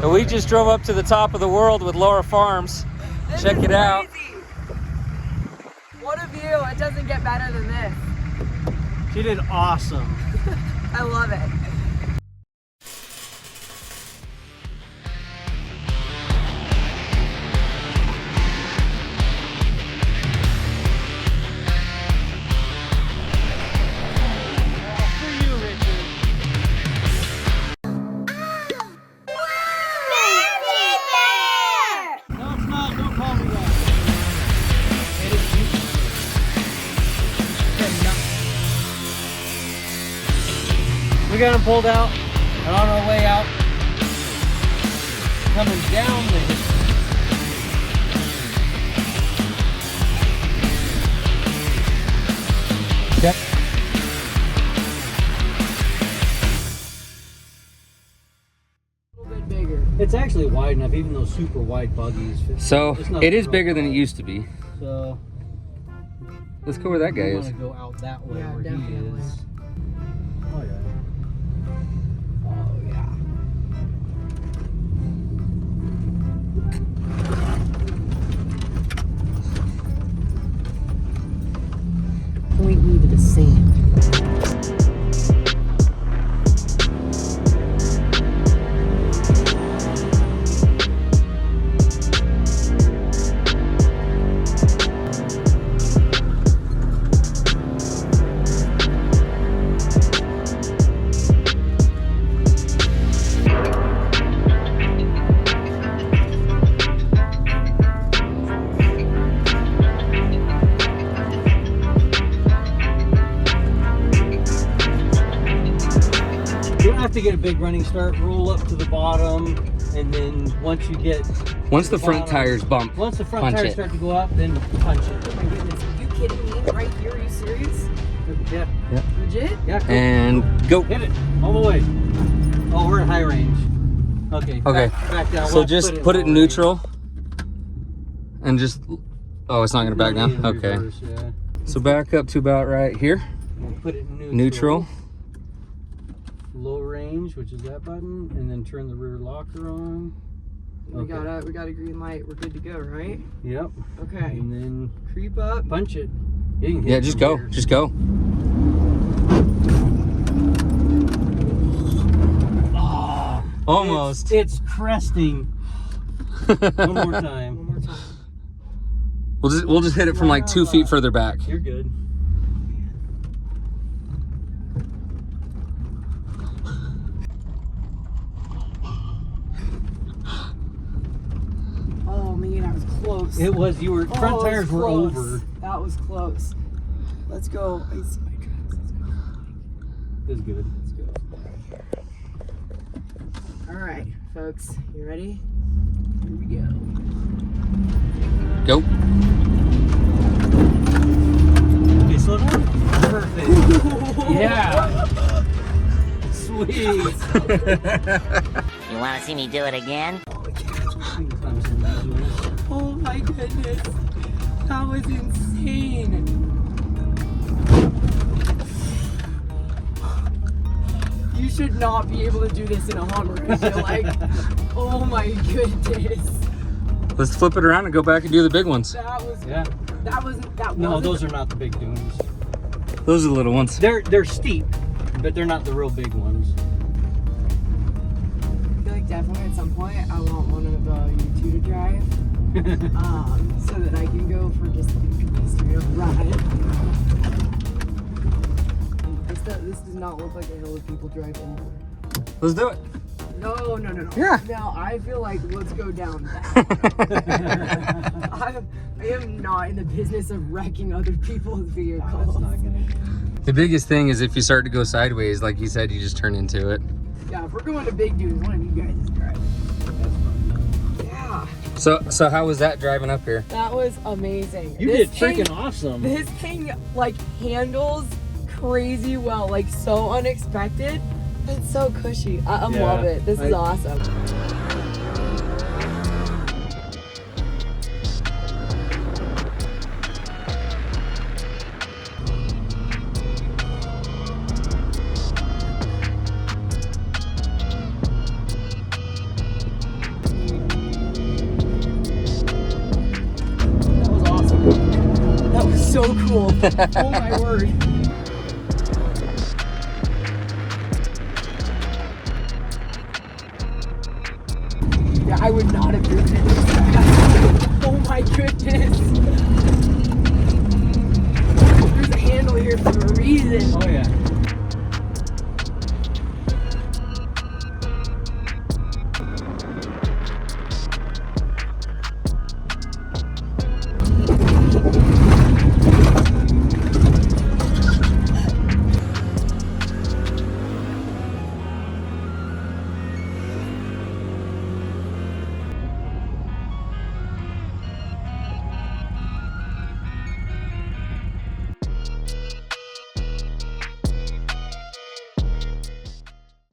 And we just drove up to the top of the world with Laura Farms. Check it out. What a view. It doesn't get better than this. She did awesome. I love it. We got him pulled out, and on our way out, coming down the hill. Yep. A little bit bigger. It's actually wide enough, even those super wide buggies. So it is bigger than it used to be. So let's go where that guy is. I want to go out that way Yeah, where definitely. he is. Oh yeah. Oh, yeah. Point me to the sand. To get a big running start, roll up to the bottom, and then once you get the front tires bump, once the front tires start to go up, then punch it. Oh my goodness, are you kidding me? Right here, are you serious? Yeah. Legit? Yeah. Cool. and go. Hit it all the way. Oh, we're in high range. Okay. Okay. Back down. So just put it in neutral, and just. Oh, it's not gonna back down. Okay. Reverse, yeah. So back up to about right here. We'll put it in Neutral. Low range, which is that button, and then turn the rear locker on. We got a green light. We're good to go, right? Yep. Okay. And then Creep up. punch it. You can hit Yeah, it just from go. here. Just go. Oh, Almost. It's cresting. One more time. One more time. We'll just hit it from like 2 feet further back. You're good. Oh man, that was close. It was. You were. Front tires were close. over. That was close. Let's go. I see my tracks. Let's go. It's good. Let's go. All right, folks. You ready? Here we go. Go. Okay, slow down. Perfect. Yeah. Sweet. You want to see me do it again? Oh my goodness. That was insane. You should not be able to do this in a Hummer. I feel like, oh my goodness. Let's flip it around and go back and do the big ones. That was, Yeah. No, those are not the big dunes. Those are the little ones. They're steep, but they're not the real big ones. I feel like definitely at some point I want one of you two to drive, so that I can go for just a straight up ride. This does not look like a hill that people drive over. Let's do it. No. Yeah. No, I feel like let's go down that. I am not in the business of wrecking other people's vehicles. The biggest thing is if you start to go sideways, like you said, you just turn into it. Yeah, if we're going to big dudes, one of you guys is driving. Yeah. So how was that driving up here? That was amazing. You did freaking awesome. This thing like handles crazy well, like so unexpected. It's so cushy. I love it. This is awesome. so cool. Oh my word. Yeah, I would not have driven it this fast. Oh my goodness. There's a handle here for a reason. Oh yeah.